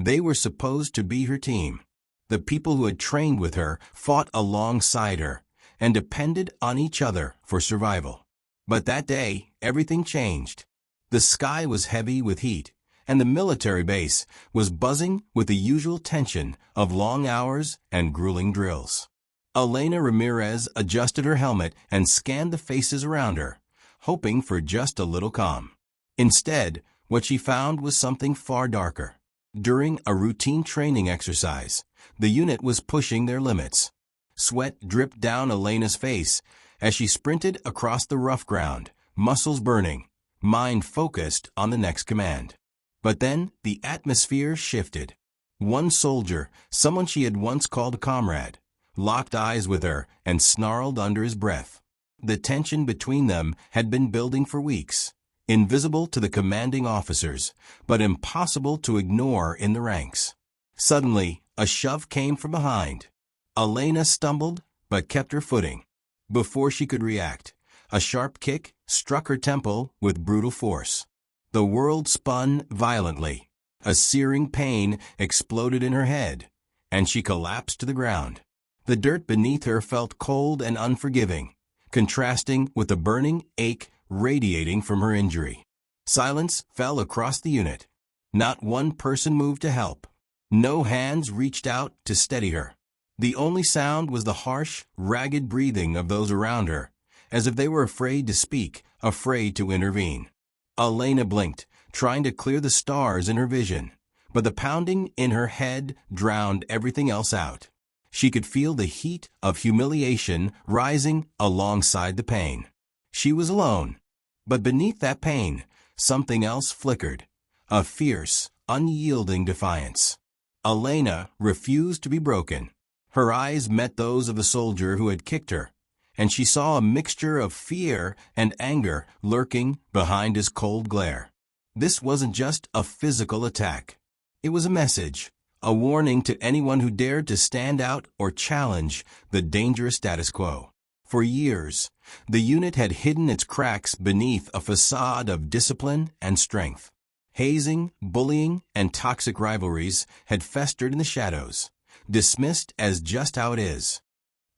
They were supposed to be her team. The people who had trained with her fought alongside her and depended on each other for survival. But that day, everything changed. The sky was heavy with heat, and the military base was buzzing with the usual tension of long hours and grueling drills. Elena Ramirez adjusted her helmet and scanned the faces around her, hoping for just a little calm. Instead, what she found was something far darker. During a routine training exercise, the unit was pushing their limits. Sweat dripped down Elena's face as she sprinted across the rough ground, muscles burning, mind focused on the next command. But then the atmosphere shifted. One soldier, someone she had once called a comrade, locked eyes with her and snarled under his breath. The tension between them had been building for weeks, invisible to the commanding officers, but impossible to ignore in the ranks. Suddenly, a shove came from behind. Elena stumbled, but kept her footing. Before she could react, a sharp kick struck her temple with brutal force. The world spun violently. A searing pain exploded in her head, and she collapsed to the ground. The dirt beneath her felt cold and unforgiving, contrasting with the burning ache radiating from her injury. Silence fell across the unit. Not one person moved to help. No hands reached out to steady her. The only sound was the harsh, ragged breathing of those around her, as if they were afraid to speak, afraid to intervene. Elena blinked, trying to clear the stars in her vision, but the pounding in her head drowned everything else out. She could feel the heat of humiliation rising alongside the pain. She was alone, but beneath that pain, something else flickered, a fierce, unyielding defiance. Elena refused to be broken. Her eyes met those of the soldier who had kicked her, and she saw a mixture of fear and anger lurking behind his cold glare. This wasn't just a physical attack. It was a message, a warning to anyone who dared to stand out or challenge the dangerous status quo. For years, the unit had hidden its cracks beneath a facade of discipline and strength. Hazing, bullying, and toxic rivalries had festered in the shadows, dismissed as just how it is.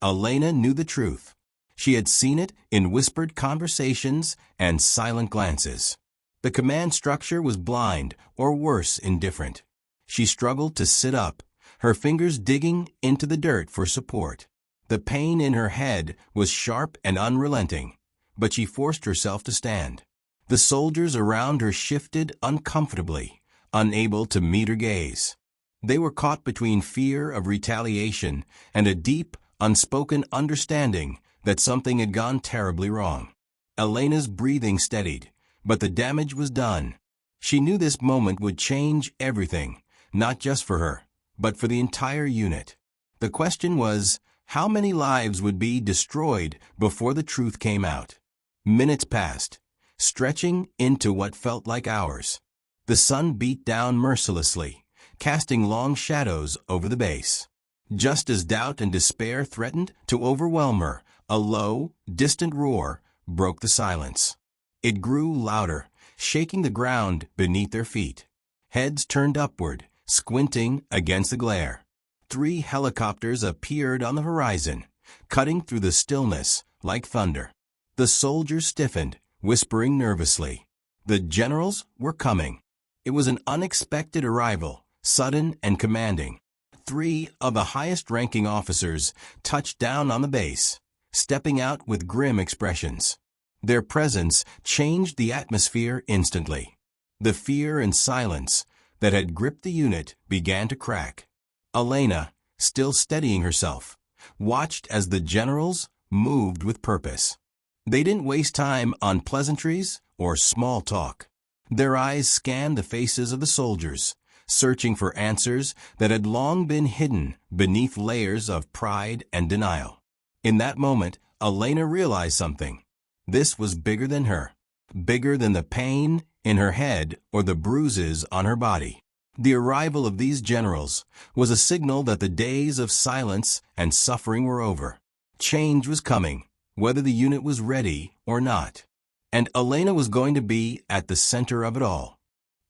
Elena knew the truth. She had seen it in whispered conversations and silent glances. The command structure was blind, or worse, indifferent. She struggled to sit up, her fingers digging into the dirt for support. The pain in her head was sharp and unrelenting, but she forced herself to stand. The soldiers around her shifted uncomfortably, unable to meet her gaze. They were caught between fear of retaliation and a deep, unspoken understanding that something had gone terribly wrong. Elena's breathing steadied, but the damage was done. She knew this moment would change everything, not just for her, but for the entire unit. The question was, how many lives would be destroyed before the truth came out? Minutes passed, stretching into what felt like hours. The sun beat down mercilessly, casting long shadows over the base. Just as doubt and despair threatened to overwhelm her, a low, distant roar broke the silence. It grew louder, shaking the ground beneath their feet. Heads turned upward, squinting against the glare. 3 helicopters appeared on the horizon, cutting through the stillness like thunder. The soldiers stiffened, whispering nervously. The generals were coming. It was an unexpected arrival, sudden and commanding. 3 of the highest-ranking officers touched down on the base, stepping out with grim expressions. Their presence changed the atmosphere instantly. The fear and silence that had gripped the unit began to crack. Elena, still steadying herself, watched as the generals moved with purpose. They didn't waste time on pleasantries or small talk. Their eyes scanned the faces of the soldiers, searching for answers that had long been hidden beneath layers of pride and denial. In that moment, Elena realized something. This was bigger than her, bigger than the pain in her head or the bruises on her body. The arrival of these generals was a signal that the days of silence and suffering were over. Change was coming, whether the unit was ready or not. And Elena was going to be at the center of it all.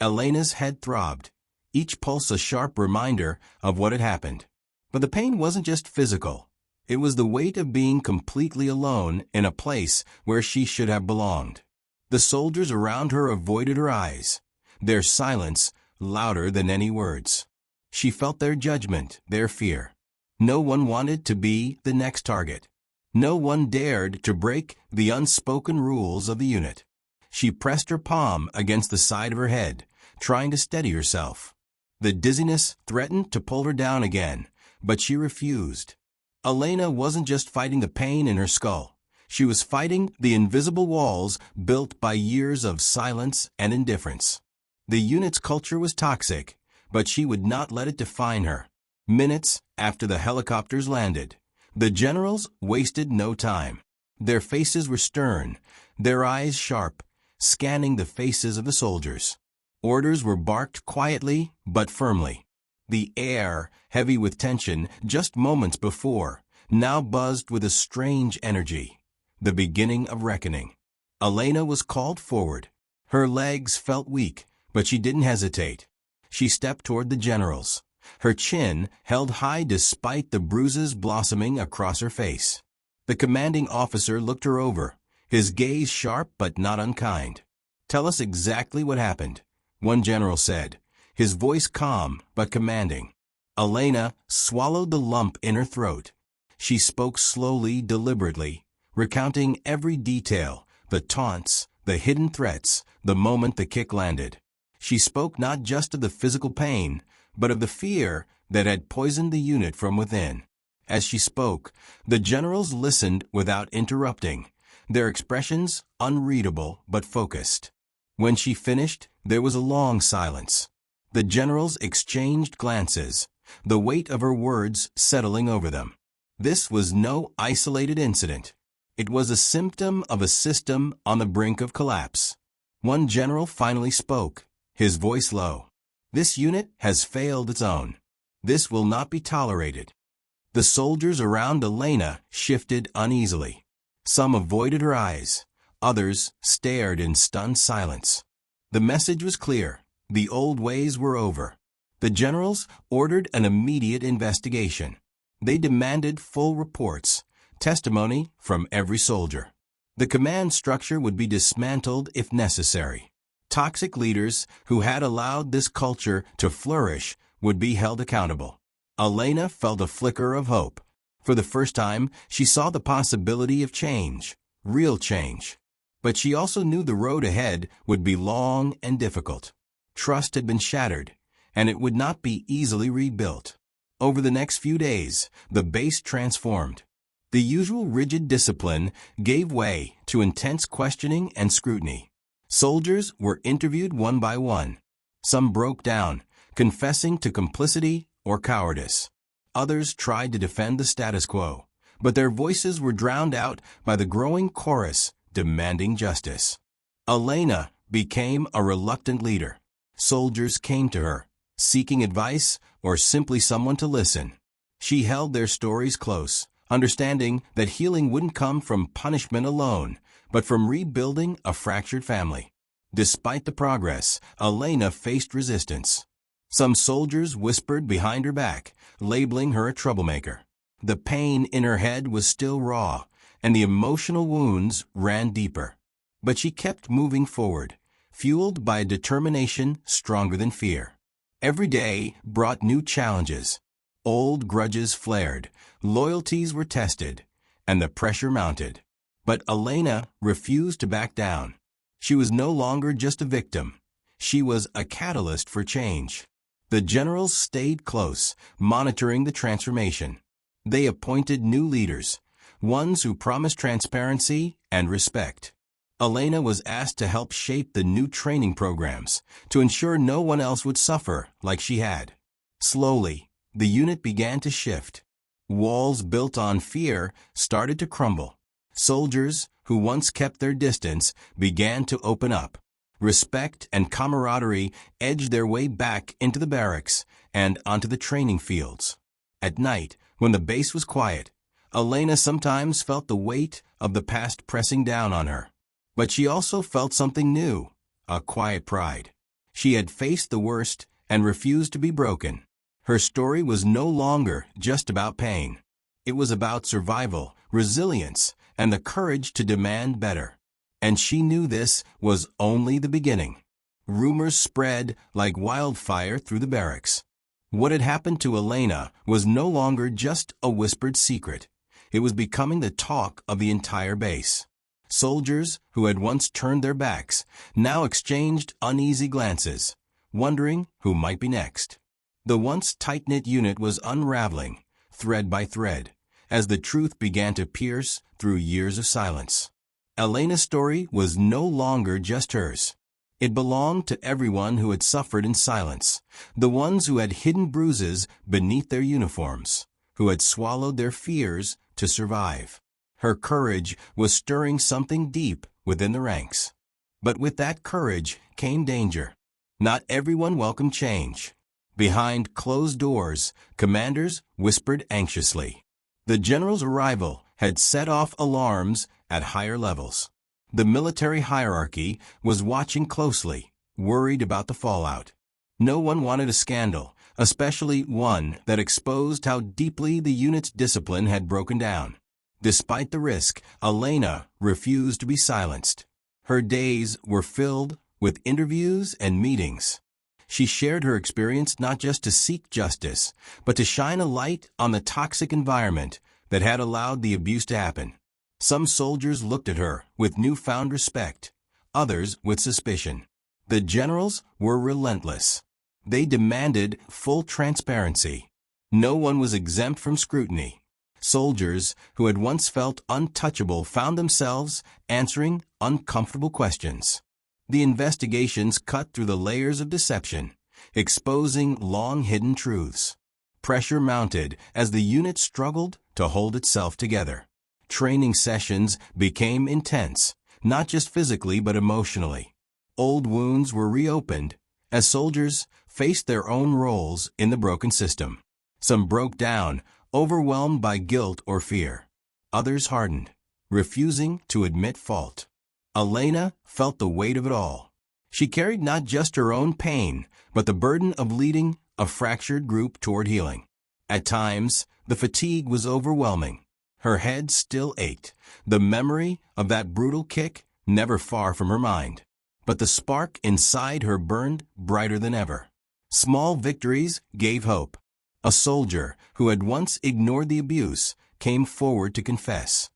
Elena's head throbbed. each pulse a sharp reminder of what had happened. But the pain wasn't just physical. It was the weight of being completely alone in a place where she should have belonged. The soldiers around her avoided her eyes, their silence louder than any words. She felt their judgment, their fear. No one wanted to be the next target. No one dared to break the unspoken rules of the unit. She pressed her palm against the side of her head, trying to steady herself. The dizziness threatened to pull her down again, but she refused. Elena wasn't just fighting the pain in her skull. She was fighting the invisible walls built by years of silence and indifference. The unit's culture was toxic, but she would not let it define her. Minutes after the helicopters landed, the generals wasted no time. Their faces were stern, their eyes sharp, scanning the faces of the soldiers. Orders were barked quietly but firmly. The air, heavy with tension just moments before, now buzzed with a strange energy. The beginning of reckoning. Elena was called forward. Her legs felt weak, but she didn't hesitate. She stepped toward the generals, her chin held high despite the bruises blossoming across her face. The commanding officer looked her over, his gaze sharp but not unkind. "Tell us exactly what happened," one general said, his voice calm but commanding. Elena swallowed the lump in her throat. She spoke slowly, deliberately, recounting every detail, the taunts, the hidden threats, the moment the kick landed. She spoke not just of the physical pain, but of the fear that had poisoned the unit from within. As she spoke, the generals listened without interrupting, their expressions unreadable but focused. When she finished, there was a long silence. The generals exchanged glances, the weight of her words settling over them. This was no isolated incident. It was a symptom of a system on the brink of collapse. One general finally spoke, his voice low. "This unit has failed its own. This will not be tolerated." The soldiers around Elena shifted uneasily. Some avoided her eyes. Others stared in stunned silence. The message was clear. The old ways were over. The generals ordered an immediate investigation. They demanded full reports, testimony from every soldier. The command structure would be dismantled if necessary. Toxic leaders who had allowed this culture to flourish would be held accountable. Elena felt a flicker of hope. For the first time, she saw the possibility of change, real change. But she also knew the road ahead would be long and difficult. Trust had been shattered, and it would not be easily rebuilt. Over the next few days, the base transformed. The usual rigid discipline gave way to intense questioning and scrutiny. Soldiers were interviewed one by one. Some broke down, confessing to complicity or cowardice. Others tried to defend the status quo, but their voices were drowned out by the growing chorus demanding justice. Elena became a reluctant leader. Soldiers came to her, seeking advice or simply someone to listen. She held their stories close, understanding that healing wouldn't come from punishment alone, but from rebuilding a fractured family. Despite the progress, Elena faced resistance. Some soldiers whispered behind her back, labeling her a troublemaker. The pain in her head was still raw, and the emotional wounds ran deeper. But she kept moving forward, fueled by a determination stronger than fear. Every day brought new challenges. Old grudges flared, loyalties were tested, and the pressure mounted. But Elena refused to back down. She was no longer just a victim. She was a catalyst for change. The generals stayed close, monitoring the transformation. They appointed new leaders, ones who promised transparency and respect. Elena was asked to help shape the new training programs, to ensure no one else would suffer like she had. Slowly, the unit began to shift. Walls built on fear started to crumble. Soldiers, who once kept their distance, began to open up. Respect and camaraderie edged their way back into the barracks and onto the training fields. At night, when the base was quiet, Elena sometimes felt the weight of the past pressing down on her. But she also felt something new, a quiet pride. She had faced the worst and refused to be broken. Her story was no longer just about pain. It was about survival, resilience, and the courage to demand better. And she knew this was only the beginning. Rumors spread like wildfire through the barracks. What had happened to Elena was no longer just a whispered secret. It was becoming the talk of the entire base. Soldiers who had once turned their backs now exchanged uneasy glances, wondering who might be next. The once tight-knit unit was unraveling, thread by thread, as the truth began to pierce through years of silence. Elena's story was no longer just hers. It belonged to everyone who had suffered in silence, the ones who had hidden bruises beneath their uniforms, who had swallowed their fears to survive. Her courage was stirring something deep within the ranks. But with that courage came danger. Not everyone welcomed change. Behind closed doors, commanders whispered anxiously. The general's arrival had set off alarms at higher levels. The military hierarchy was watching closely, worried about the fallout. No one wanted a scandal, especially one that exposed how deeply the unit's discipline had broken down. Despite the risk, Elena refused to be silenced. Her days were filled with interviews and meetings. She shared her experience not just to seek justice, but to shine a light on the toxic environment that had allowed the abuse to happen. Some soldiers looked at her with newfound respect, others with suspicion. The generals were relentless. They demanded full transparency. No one was exempt from scrutiny. Soldiers who had once felt untouchable found themselves answering uncomfortable questions. The investigations cut through the layers of deception, exposing long-hidden truths. Pressure mounted as the unit struggled to hold itself together. Training sessions became intense, not just physically but emotionally. Old wounds were reopened as soldiers faced their own roles in the broken system. Some broke down, overwhelmed by guilt or fear. Others hardened, refusing to admit fault. Elena felt the weight of it all. She carried not just her own pain, but the burden of leading a fractured group toward healing. At times, the fatigue was overwhelming. Her head still ached, the memory of that brutal kick never far from her mind. But the spark inside her burned brighter than ever. Small victories gave hope. A soldier who had once ignored the abuse came forward to confess.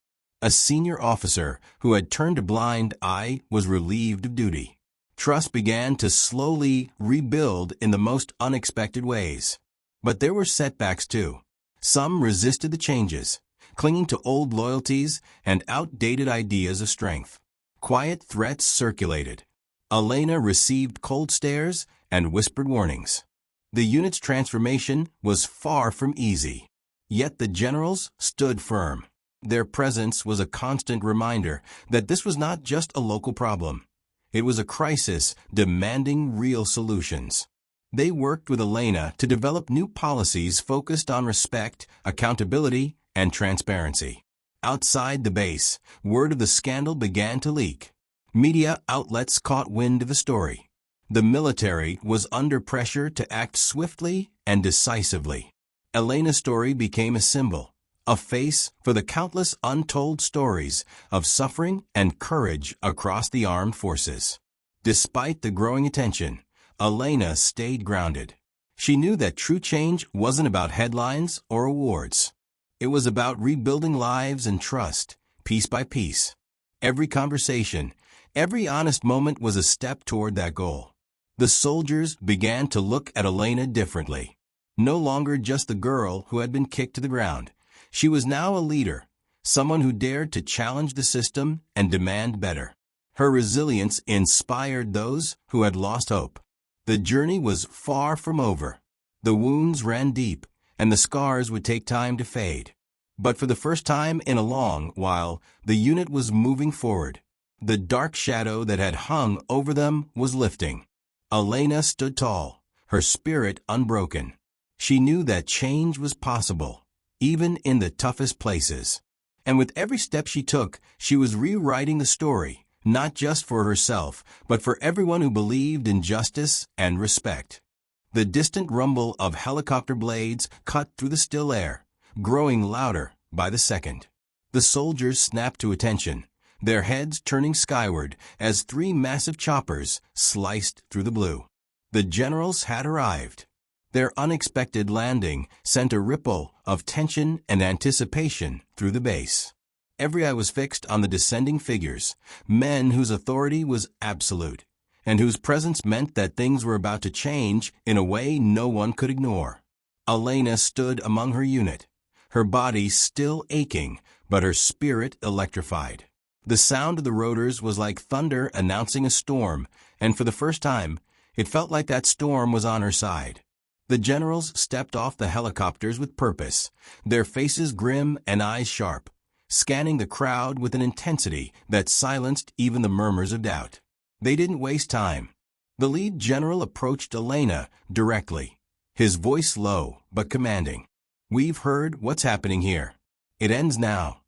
A senior officer who had turned a blind eye was relieved of duty. Trust began to slowly rebuild in the most unexpected ways. But there were setbacks too. Some resisted the changes, clinging to old loyalties and outdated ideas of strength. Quiet threats circulated. Elena received cold stares and whispered warnings. The unit's transformation was far from easy. Yet the generals stood firm. Their presence was a constant reminder that this was not just a local problem. It was a crisis demanding real solutions. They worked with Elena to develop new policies focused on respect, accountability, and transparency. Outside the base, word of the scandal began to leak. Media outlets caught wind of the story. The military was under pressure to act swiftly and decisively. Elena's story became a symbol, a face for the countless untold stories of suffering and courage across the armed forces. Despite the growing attention, Elena stayed grounded. She knew that true change wasn't about headlines or awards. It was about rebuilding lives and trust, piece by piece. Every conversation, every honest moment was a step toward that goal. The soldiers began to look at Elena differently. No longer just the girl who had been kicked to the ground. She was now a leader, someone who dared to challenge the system and demand better. Her resilience inspired those who had lost hope. The journey was far from over. The wounds ran deep, and the scars would take time to fade. But for the first time in a long while, the unit was moving forward. The dark shadow that had hung over them was lifting. Elena stood tall, her spirit unbroken. She knew that change was possible, even in the toughest places. And with every step she took, she was rewriting the story, not just for herself, but for everyone who believed in justice and respect. The distant rumble of helicopter blades cut through the still air, growing louder by the second. The soldiers snapped to attention, their heads turning skyward as 3 massive choppers sliced through the blue. The generals had arrived. Their unexpected landing sent a ripple of tension and anticipation through the base. Every eye was fixed on the descending figures, men whose authority was absolute, and whose presence meant that things were about to change in a way no one could ignore. Elena stood among her unit, her body still aching, but her spirit electrified. The sound of the rotors was like thunder announcing a storm, and for the first time, it felt like that storm was on her side. The generals stepped off the helicopters with purpose, their faces grim and eyes sharp, scanning the crowd with an intensity that silenced even the murmurs of doubt. They didn't waste time. The lead general approached Elena directly, his voice low but commanding. "We've heard what's happening here. It ends now."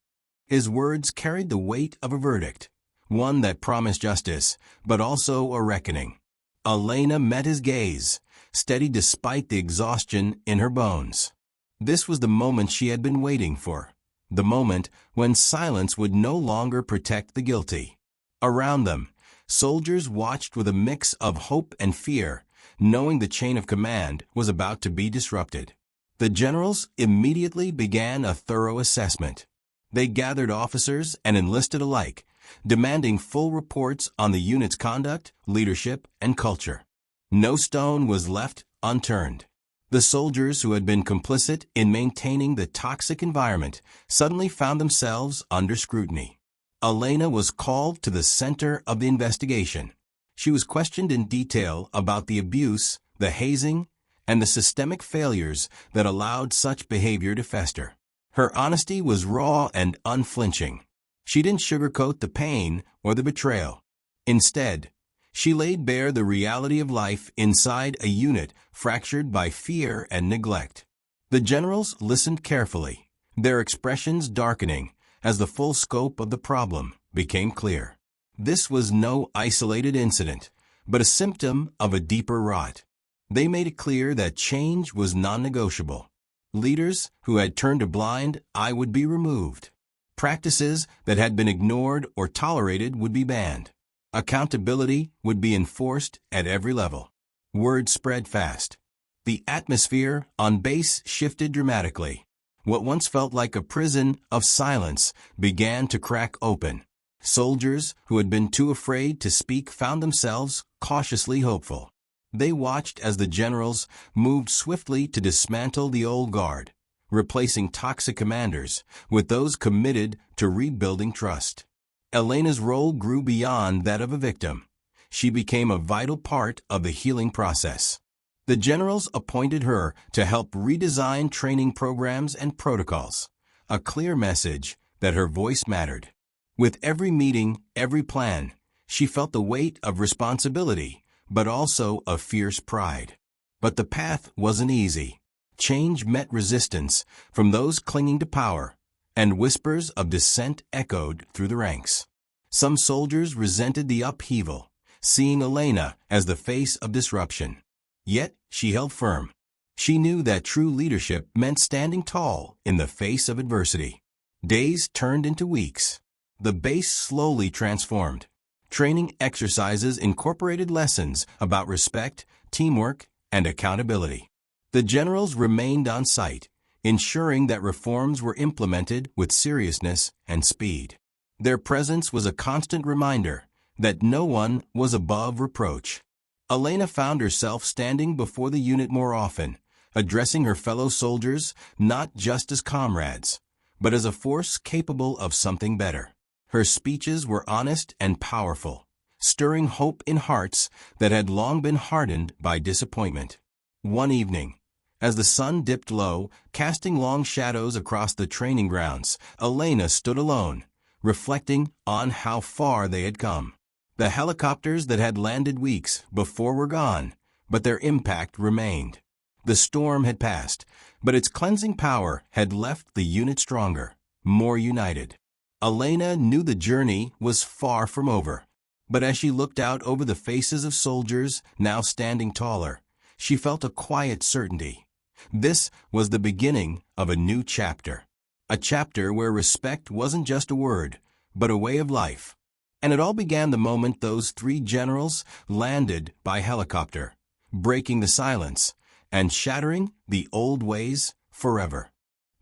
His words carried the weight of a verdict, one that promised justice, but also a reckoning. Elena met his gaze, steady despite the exhaustion in her bones. This was the moment she had been waiting for, the moment when silence would no longer protect the guilty. Around them, soldiers watched with a mix of hope and fear, knowing the chain of command was about to be disrupted. The generals immediately began a thorough assessment. They gathered officers and enlisted alike, demanding full reports on the unit's conduct, leadership, and culture. No stone was left unturned. The soldiers who had been complicit in maintaining the toxic environment suddenly found themselves under scrutiny. Elena was called to the center of the investigation. She was questioned in detail about the abuse, the hazing, and the systemic failures that allowed such behavior to fester. Her honesty was raw and unflinching. She didn't sugarcoat the pain or the betrayal. Instead, she laid bare the reality of life inside a unit fractured by fear and neglect. The generals listened carefully, their expressions darkening as the full scope of the problem became clear. This was no isolated incident, but a symptom of a deeper rot. They made it clear that change was non-negotiable. Leaders who had turned a blind eye would be removed. Practices that had been ignored or tolerated would be banned. Accountability would be enforced at every level. Word spread fast. The atmosphere on base shifted dramatically. What once felt like a prison of silence began to crack open. Soldiers who had been too afraid to speak found themselves cautiously hopeful. They watched as the generals moved swiftly to dismantle the old guard, replacing toxic commanders with those committed to rebuilding trust. Elena's role grew beyond that of a victim. She became a vital part of the healing process. The generals appointed her to help redesign training programs and protocols, a clear message that her voice mattered. With every meeting, every plan, she felt the weight of responsibility, but also of fierce pride. But the path wasn't easy. Change met resistance from those clinging to power, and whispers of dissent echoed through the ranks. Some soldiers resented the upheaval, seeing Elena as the face of disruption. Yet she held firm. She knew that true leadership meant standing tall in the face of adversity. Days turned into weeks. The base slowly transformed. Training exercises incorporated lessons about respect, teamwork, and accountability. The generals remained on site, ensuring that reforms were implemented with seriousness and speed. Their presence was a constant reminder that no one was above reproach. Elena found herself standing before the unit more often, addressing her fellow soldiers not just as comrades, but as a force capable of something better. Her speeches were honest and powerful, stirring hope in hearts that had long been hardened by disappointment. One evening, as the sun dipped low, casting long shadows across the training grounds, Elena stood alone, reflecting on how far they had come. The helicopters that had landed weeks before were gone, but their impact remained. The storm had passed, but its cleansing power had left the unit stronger, more united. Elena knew the journey was far from over, but as she looked out over the faces of soldiers now standing taller, she felt a quiet certainty. This was the beginning of a new chapter. A chapter where respect wasn't just a word, but a way of life. And it all began the moment those three generals landed by helicopter, breaking the silence and shattering the old ways forever.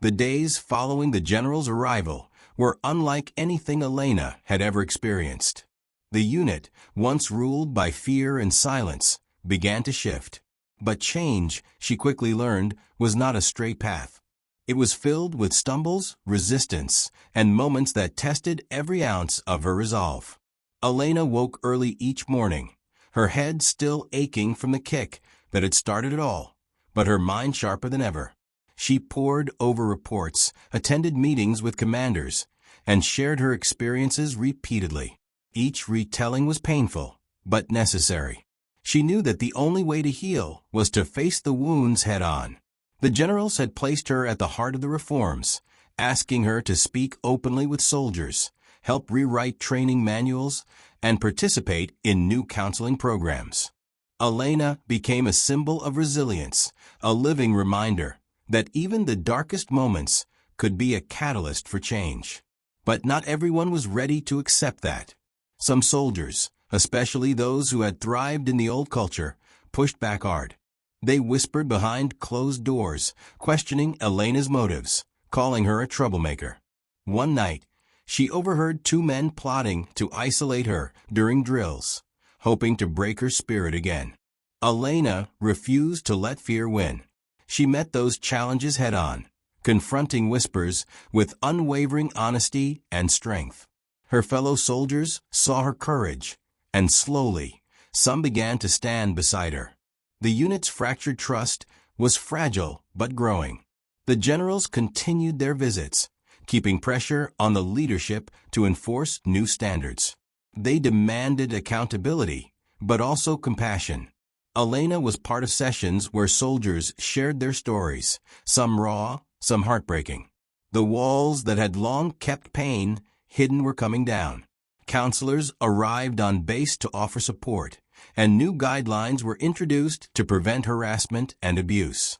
The days following the generals' arrival were unlike anything Elena had ever experienced. The unit, once ruled by fear and silence, began to shift. But change, she quickly learned, was not a straight path. It was filled with stumbles, resistance, and moments that tested every ounce of her resolve. Elena woke early each morning, her head still aching from the kick that had started it all, but her mind sharper than ever. She pored over reports, attended meetings with commanders, and shared her experiences repeatedly. Each retelling was painful, but necessary. She knew that the only way to heal was to face the wounds head-on. The generals had placed her at the heart of the reforms, asking her to speak openly with soldiers, help rewrite training manuals, and participate in new counseling programs. Elena became a symbol of resilience, a living reminder that even the darkest moments could be a catalyst for change. But not everyone was ready to accept that. Some soldiers, especially those who had thrived in the old culture, pushed back hard. They whispered behind closed doors, questioning Elena's motives, calling her a troublemaker. One night, she overheard two men plotting to isolate her during drills, hoping to break her spirit again. Elena refused to let fear win. She met those challenges head-on, confronting whispers with unwavering honesty and strength. Her fellow soldiers saw her courage, and slowly, some began to stand beside her. The unit's fractured trust was fragile but growing. The generals continued their visits, keeping pressure on the leadership to enforce new standards. They demanded accountability, but also compassion. Elena was part of sessions where soldiers shared their stories, some raw, some heartbreaking. The walls that had long kept pain hidden were coming down. Counselors arrived on base to offer support, and new guidelines were introduced to prevent harassment and abuse.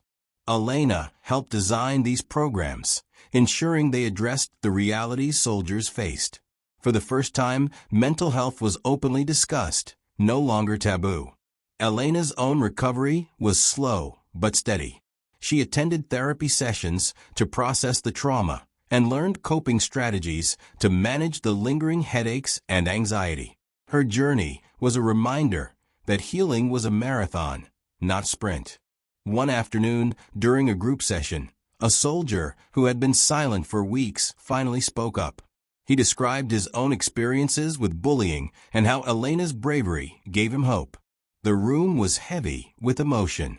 Elena helped design these programs, ensuring they addressed the realities soldiers faced. For the first time, mental health was openly discussed, no longer taboo. Elena's own recovery was slow but steady. She attended therapy sessions to process the trauma and learned coping strategies to manage the lingering headaches and anxiety. Her journey was a reminder that healing was a marathon, not sprint. One afternoon, during a group session, a soldier who had been silent for weeks finally spoke up. He described his own experiences with bullying and how Elena's bravery gave him hope. The room was heavy with emotion.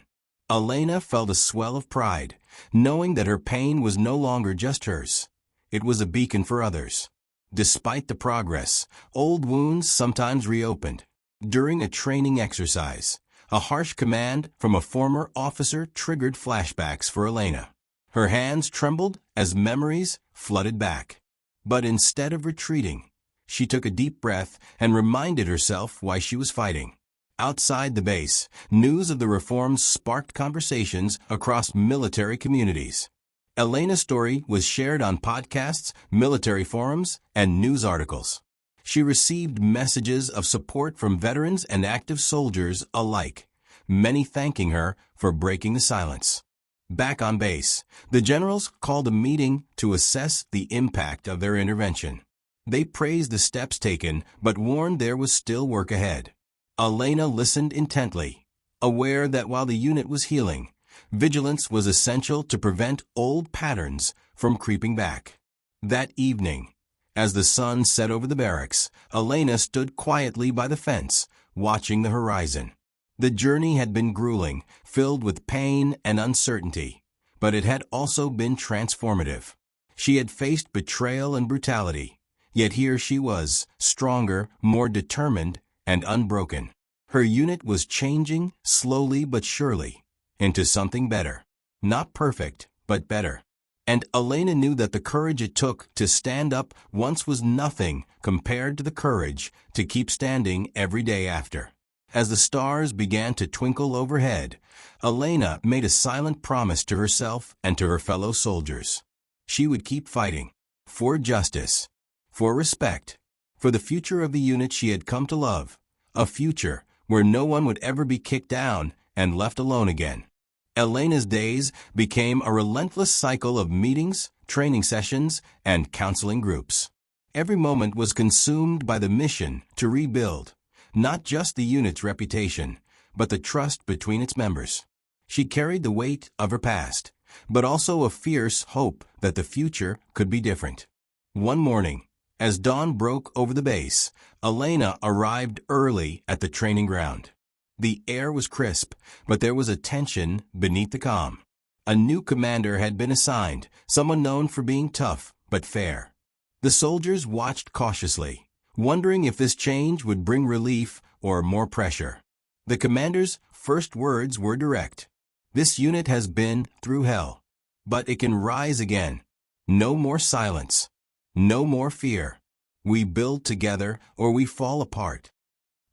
Elena felt a swell of pride, knowing that her pain was no longer just hers. It was a beacon for others. Despite the progress, old wounds sometimes reopened. During a training exercise, a harsh command from a former officer triggered flashbacks for Elena. Her hands trembled as memories flooded back. But instead of retreating, she took a deep breath and reminded herself why she was fighting. Outside the base, news of the reforms sparked conversations across military communities. Elena's story was shared on podcasts, military forums, and news articles. She received messages of support from veterans and active soldiers alike, many thanking her for breaking the silence. Back on base, the generals called a meeting to assess the impact of their intervention. They praised the steps taken, but warned there was still work ahead. Elena listened intently, aware that while the unit was healing, vigilance was essential to prevent old patterns from creeping back. That evening, as the sun set over the barracks, Elena stood quietly by the fence, watching the horizon. The journey had been grueling, filled with pain and uncertainty, but it had also been transformative. She had faced betrayal and brutality, yet here she was, stronger, more determined, and unbroken. Her unit was changing, slowly but surely, into something better. Not perfect, but better. And Elena knew that the courage it took to stand up once was nothing compared to the courage to keep standing every day after. As the stars began to twinkle overhead, Elena made a silent promise to herself and to her fellow soldiers. She would keep fighting. For justice. For respect. For the future of the unit she had come to love. A future where no one would ever be kicked down and left alone again. Elena's days became a relentless cycle of meetings, training sessions, and counseling groups. Every moment was consumed by the mission to rebuild, not just the unit's reputation, but the trust between its members. She carried the weight of her past, but also a fierce hope that the future could be different. One morning, as dawn broke over the base, Elena arrived early at the training ground. The air was crisp, but there was a tension beneath the calm. A new commander had been assigned, someone known for being tough but fair. The soldiers watched cautiously, wondering if this change would bring relief or more pressure. The commander's first words were direct. "This unit has been through hell, but it can rise again. No more silence. No more fear. We build together or we fall apart."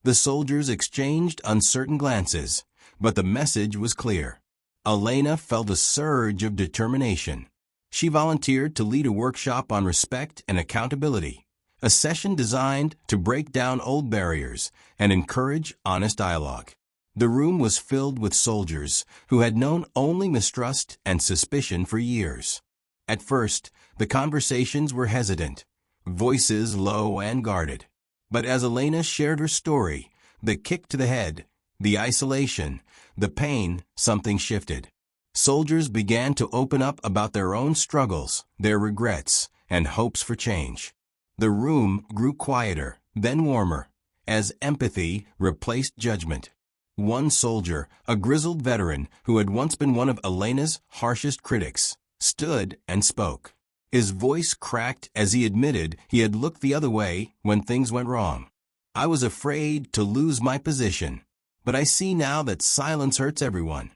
The soldiers exchanged uncertain glances, but the message was clear. Elena felt a surge of determination. She volunteered to lead a workshop on respect and accountability, a session designed to break down old barriers and encourage honest dialogue. The room was filled with soldiers who had known only mistrust and suspicion for years. At first, the conversations were hesitant, voices low and guarded. But as Elena shared her story, the kick to the head, the isolation, the pain, something shifted. Soldiers began to open up about their own struggles, their regrets, and hopes for change. The room grew quieter, then warmer, as empathy replaced judgment. One soldier, a grizzled veteran who had once been one of Elena's harshest critics, stood and spoke. His voice cracked as he admitted he had looked the other way when things went wrong. "I was afraid to lose my position, but I see now that silence hurts everyone."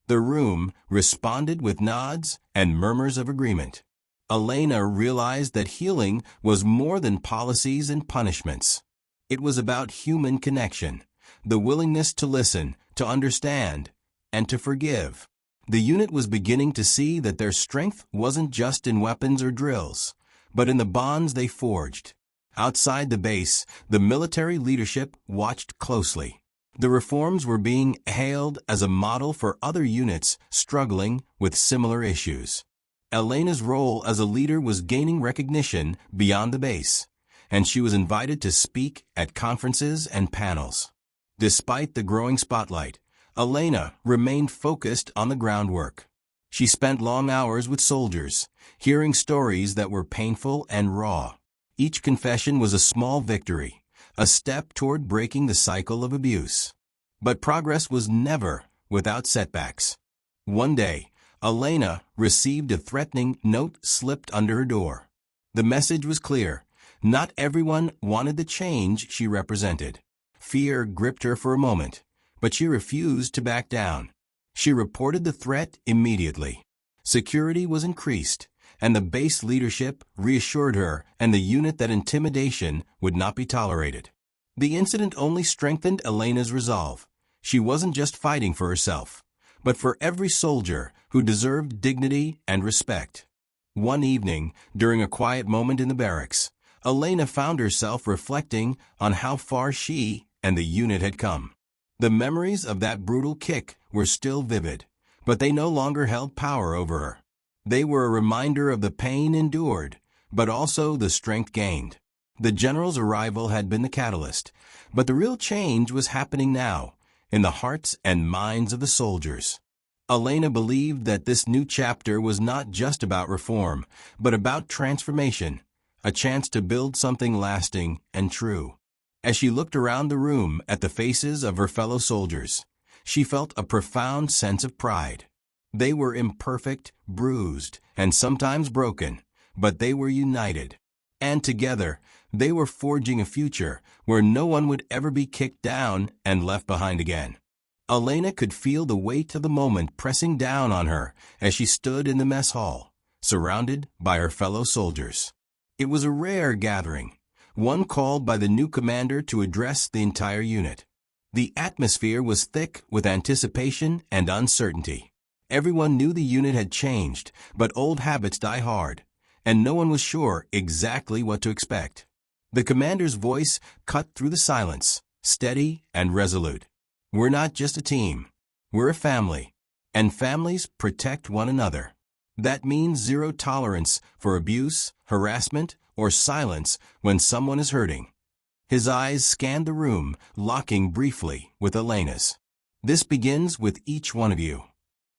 The room responded with nods and murmurs of agreement. Elena realized that healing was more than policies and punishments. It was about human connection, the willingness to listen, to understand, and to forgive. The unit was beginning to see that their strength wasn't just in weapons or drills, but in the bonds they forged. Outside the base, the military leadership watched closely. The reforms were being hailed as a model for other units struggling with similar issues. Elena's role as a leader was gaining recognition beyond the base, and she was invited to speak at conferences and panels. Despite the growing spotlight, Elena remained focused on the groundwork. She spent long hours with soldiers, hearing stories that were painful and raw. Each confession was a small victory, a step toward breaking the cycle of abuse. But progress was never without setbacks. One day, Elena received a threatening note slipped under her door. The message was clear. Not everyone wanted the change she represented. Fear gripped her for a moment, but she refused to back down. She reported the threat immediately. Security was increased, and the base leadership reassured her and the unit that intimidation would not be tolerated. The incident only strengthened Elena's resolve. She wasn't just fighting for herself, but for every soldier who deserved dignity and respect. One evening, during a quiet moment in the barracks, Elena found herself reflecting on how far she and the unit had come. The memories of that brutal kick were still vivid, but they no longer held power over her. They were a reminder of the pain endured, but also the strength gained. The general's arrival had been the catalyst, but the real change was happening now, in the hearts and minds of the soldiers. Elena believed that this new chapter was not just about reform, but about transformation, a chance to build something lasting and true. As she looked around the room at the faces of her fellow soldiers, she felt a profound sense of pride. They were imperfect, bruised, and sometimes broken, but they were united. And together, they were forging a future where no one would ever be kicked down and left behind again. Elena could feel the weight of the moment pressing down on her as she stood in the mess hall, surrounded by her fellow soldiers. It was a rare gathering, one called by the new commander to address the entire unit. The atmosphere was thick with anticipation and uncertainty. Everyone knew the unit had changed, but old habits die hard, and no one was sure exactly what to expect. The commander's voice cut through the silence, steady and resolute. "We're not just a team. We're a family, and families protect one another. That means zero tolerance for abuse, harassment, or silence when someone is hurting." His eyes scanned the room, locking briefly with Elena's. "This begins with each one of you."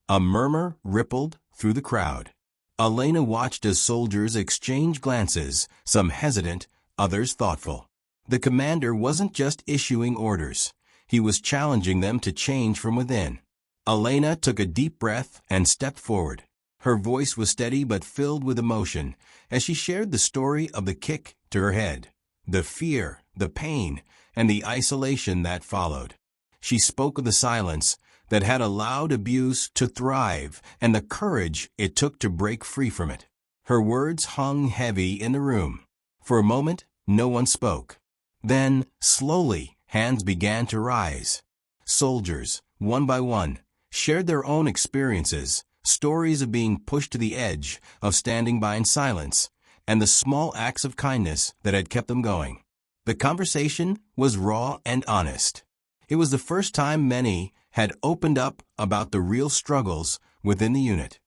A murmur rippled through the crowd. Elena watched as soldiers exchanged glances, some hesitant, others thoughtful. The commander wasn't just issuing orders. He was challenging them to change from within. Elena took a deep breath and stepped forward. Her voice was steady but filled with emotion as she shared the story of the kick to her head, the fear, the pain, and the isolation that followed. She spoke of the silence that had allowed abuse to thrive and the courage it took to break free from it. Her words hung heavy in the room. For a moment, no one spoke. Then, slowly, hands began to rise. Soldiers, one by one, shared their own experiences, stories of being pushed to the edge, of standing by in silence, and the small acts of kindness that had kept them going. The conversation was raw and honest. It was the first time many had opened up about the real struggles within the unit.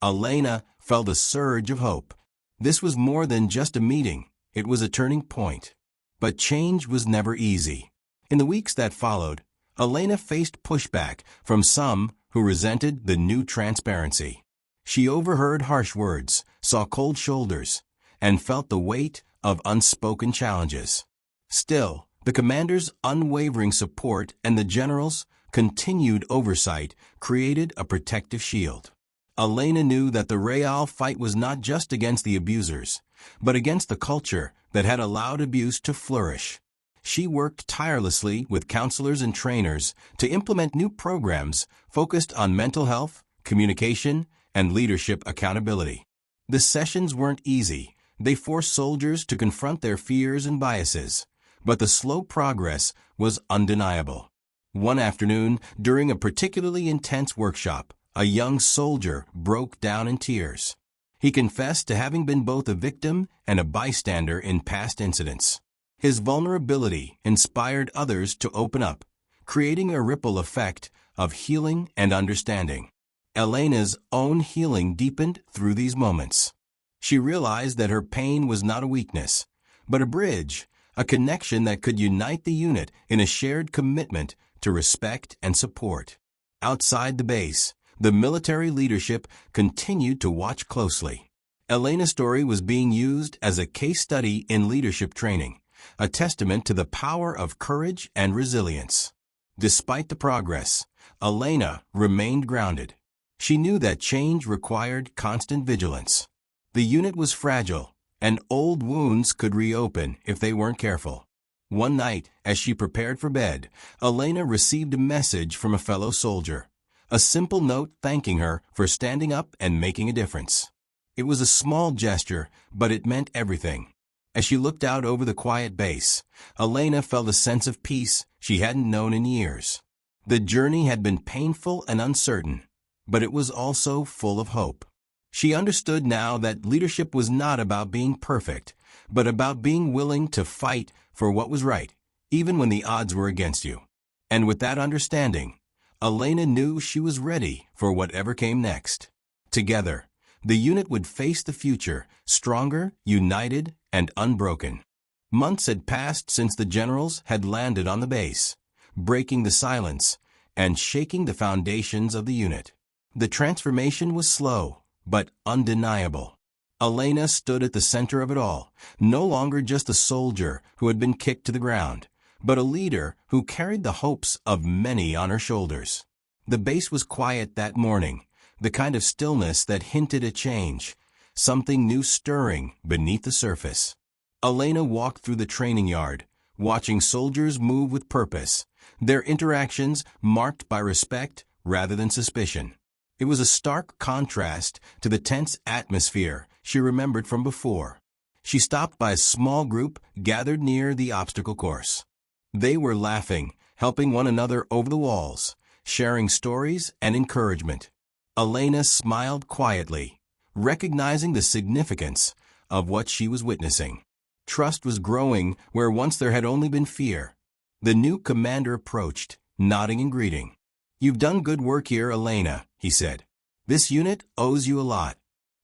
Elena felt a surge of hope. This was more than just a meeting. It was a turning point. But change was never easy. In the weeks that followed, Elena faced pushback from some who resented the new transparency. She overheard harsh words, saw cold shoulders, and felt the weight of unspoken challenges. Still, the commander's unwavering support and the general's continued oversight created a protective shield. Elena knew that the real fight was not just against the abusers, but against the culture that had allowed abuse to flourish. She worked tirelessly with counselors and trainers to implement new programs focused on mental health, communication, and leadership accountability. The sessions weren't easy. They forced soldiers to confront their fears and biases, but the slow progress was undeniable. One afternoon, during a particularly intense workshop, a young soldier broke down in tears. He confessed to having been both a victim and a bystander in past incidents. His vulnerability inspired others to open up, creating a ripple effect of healing and understanding. Elena's own healing deepened through these moments. She realized that her pain was not a weakness, but a bridge, a connection that could unite the unit in a shared commitment to respect and support. Outside the base, the military leadership continued to watch closely. Elena's story was being used as a case study in leadership training, a testament to the power of courage and resilience. Despite the progress, Elena remained grounded. She knew that change required constant vigilance. The unit was fragile, and old wounds could reopen if they weren't careful. One night, as she prepared for bed, Elena received a message from a fellow soldier, a simple note thanking her for standing up and making a difference. It was a small gesture, but it meant everything. As she looked out over the quiet base, Elena felt a sense of peace she hadn't known in years. The journey had been painful and uncertain, but it was also full of hope. She understood now that leadership was not about being perfect, but about being willing to fight for what was right, even when the odds were against you. And with that understanding, Elena knew she was ready for whatever came next. Together, the unit would face the future, stronger, united, and unbroken. Months had passed since the generals had landed on the base, breaking the silence and shaking the foundations of the unit. The transformation was slow, but undeniable. Elena stood at the center of it all, no longer just a soldier who had been kicked to the ground, but a leader who carried the hopes of many on her shoulders. The base was quiet that morning, the kind of stillness that hinted at change, something new stirring beneath the surface. Elena walked through the training yard, watching soldiers move with purpose, their interactions marked by respect rather than suspicion. It was a stark contrast to the tense atmosphere she remembered from before. She stopped by a small group gathered near the obstacle course. They were laughing, helping one another over the walls, sharing stories and encouragement. Elena smiled quietly, recognizing the significance of what she was witnessing. Trust was growing where once there had only been fear. The new commander approached, nodding in greeting. "You've done good work here, Elena," he said. "This unit owes you a lot."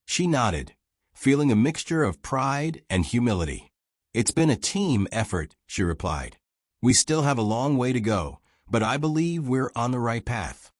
She nodded, feeling a mixture of pride and humility. "It's been a team effort," she replied. "We still have a long way to go, but I believe we're on the right path."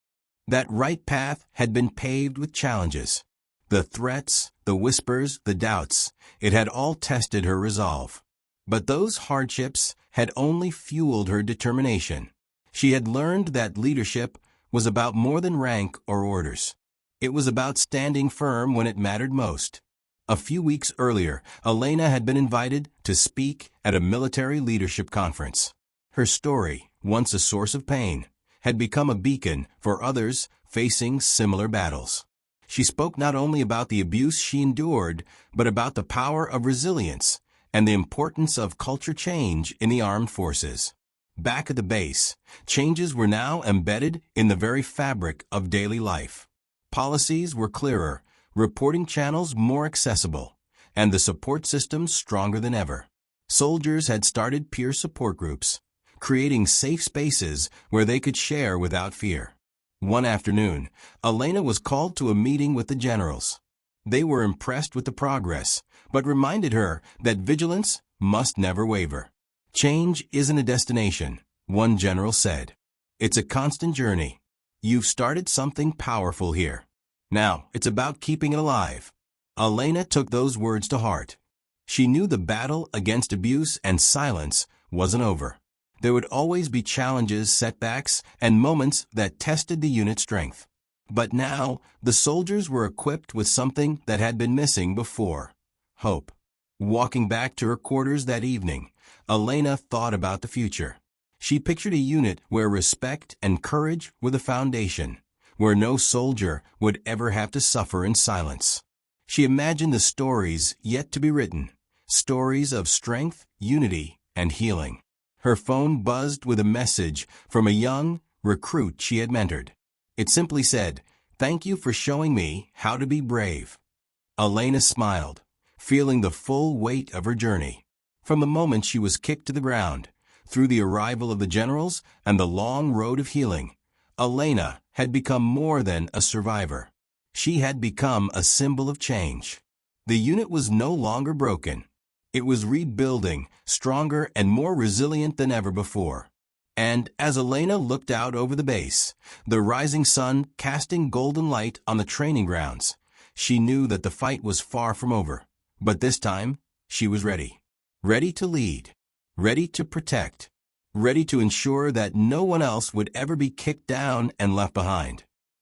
That right path had been paved with challenges. The threats, the whispers, the doubts, it had all tested her resolve. But those hardships had only fueled her determination. She had learned that leadership was about more than rank or orders. It was about standing firm when it mattered most. A few weeks earlier, Elena had been invited to speak at a military leadership conference. Her story, once a source of pain, had become a beacon for others facing similar battles. She spoke not only about the abuse she endured, but about the power of resilience and the importance of culture change in the armed forces. Back at the base, changes were now embedded in the very fabric of daily life. Policies were clearer, reporting channels more accessible, and the support systems stronger than ever. Soldiers had started peer support groups, creating safe spaces where they could share without fear. One afternoon, Elena was called to a meeting with the generals. They were impressed with the progress, but reminded her that vigilance must never waver. "Change isn't a destination," one general said. "It's a constant journey. You've started something powerful here. Now, it's about keeping it alive." Elena took those words to heart. She knew the battle against abuse and silence wasn't over. There would always be challenges, setbacks, and moments that tested the unit's strength. But now, the soldiers were equipped with something that had been missing before: hope. Walking back to her quarters that evening, Elena thought about the future. She pictured a unit where respect and courage were the foundation, where no soldier would ever have to suffer in silence. She imagined the stories yet to be written, stories of strength, unity, and healing. Her phone buzzed with a message from a young recruit she had mentored. It simply said, "Thank you for showing me how to be brave." Elena smiled, feeling the full weight of her journey. From the moment she was kicked to the ground, through the arrival of the generals and the long road of healing, Elena had become more than a survivor. She had become a symbol of change. The unit was no longer broken. It was rebuilding, stronger and more resilient than ever before. And as Elena looked out over the base, the rising sun casting golden light on the training grounds, she knew that the fight was far from over. But this time, she was ready. Ready to lead. Ready to protect. Ready to ensure that no one else would ever be kicked down and left behind.